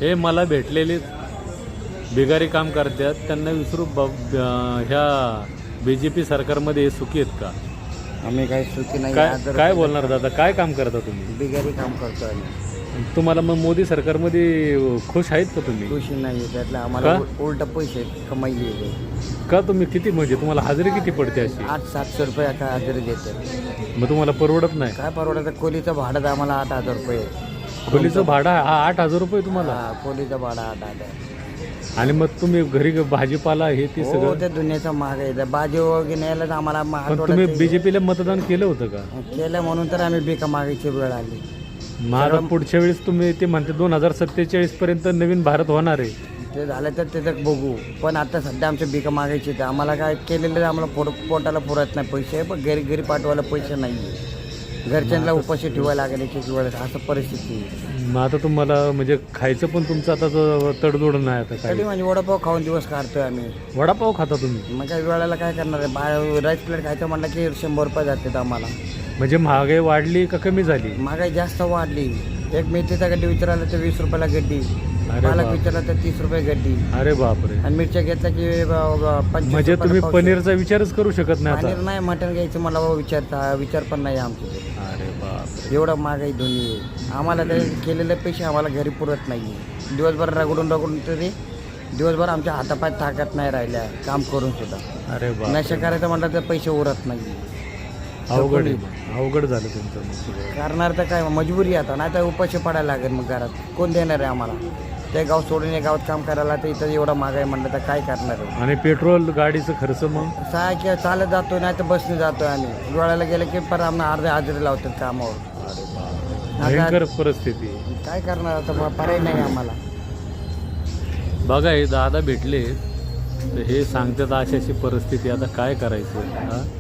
हे मला भेटलेले बिगारी काम करतात, त्यांना विसरू ह्या BJP सरकारमध्ये सुखी आहेत का? आम्ही काही सुखी नाही. काय बोलणार दादा, काय काम करता तुम्ही? बिगारी काम करतो आम्ही. तुम्हाला मग मोदी सरकारमध्ये खुश आहेत का तुम्ही? खुशी नाही, त्यातलं आम्हाला उलट पैसे कमाई आहे. का तुम्ही किती म्हणजे तुम्हाला हजेरी किती पडते अशी? 800-700 रुपये आता हजेरी देतात. मग तुम्हाला परवडत नाही? काय परवडतं? खोलीचं भाडं आम्हाला 8,000 रुपये. खोलीचं भाडं 8,000 रुपये तुम्हाला? खोलीचं भाडं 8,000. आणि मग तुम्ही घरी भाजीपाला हे ते हो, सगळं? ते दुनियाचा महाग आहे. भाजी वगैरे न्यायला आम्हाला पण तुम्ही BJPला मतदान केलं होतं का? केलं म्हणून तर आम्ही बिका मागायची वेळ आली. मग आता पुढच्या वेळेस तुम्ही ते म्हणते 2047 पर्यंत नवीन भारत होणार आहे. ते झालं तर त्याचं बघू, पण आता सध्या आमच्या बिका मागायची तर आम्हाला काय केलेलं आम्हाला पोटाला पुरत नाही पैसे, पण घरी पाठवायला पैसे नाही आहे. घरच्यांना उपाशी ठेवायला लागेल एक वेळ, असं परिस्थिती आहे. मग आता तुम्हाला म्हणजे खायचं पण तुमचं आता तडजोड नाही आता काय? कधी म्हणजे वडापाव खाऊन दिवस काढतोय आम्ही. वडापाव खाता तुम्ही? मग काही वेळेला काय करणार आहे, राईस प्लेट खायचं म्हटलं की 100 रुपये जातात आम्हाला. म्हणजे महागाई वाढली का कमी झाली? महागाई जास्त वाढली. एक मेथीचा गड्डी विचारला तर 20 रुपयाला गड्डी, पालक विचारला तर 30 रुपये गड्डी. अरे बापरे. आणि मिरच्या घेतला की 25 म्हणजे तुम्ही पनीरचा विचारच करू शकत नाही पनीर आता? नाही, मटण घ्यायचं मला विचार पण नाही आमचे. अरे बापरे. एवढं महागाई दोन्ही आहे. आम्हाला ते केलेले पैसे आम्हाला घरी पुरत नाही. दिवसभर रगडून तरी दिवसभर आमच्या हातापाय ताकद नाही राहिल्या काम करून सुद्धा. अरे बाप. नशा करायचं म्हटलं तर पैसे उरत नाही. अवघड झालं तुमचं मग सगळं. करणार तर काय, मजबुरी आता, नाही तर उपाशी पडायला लागेल. मग घरात कोण देणार आहे आम्हाला? ते गाव सोडून या गावात काम करायला तर इथं एवढं महागाई म्हणलं तर काय करणार आहे? आणि पेट्रोल गाडीचं खर्च मग? सहा किंवा चालत जातो, नाही तर बसने जातो आम्ही. डोळ्याला गेलं की परत आम्हाला अर्धे हजेरी लावतात कामावर. भयंकर परिस्थिती. काय करणार आता, पर्याय नाही आम्हाला. बघा हे दादा भेटले तर हे सांगतात अशी परिस्थिती, आता काय करायचं?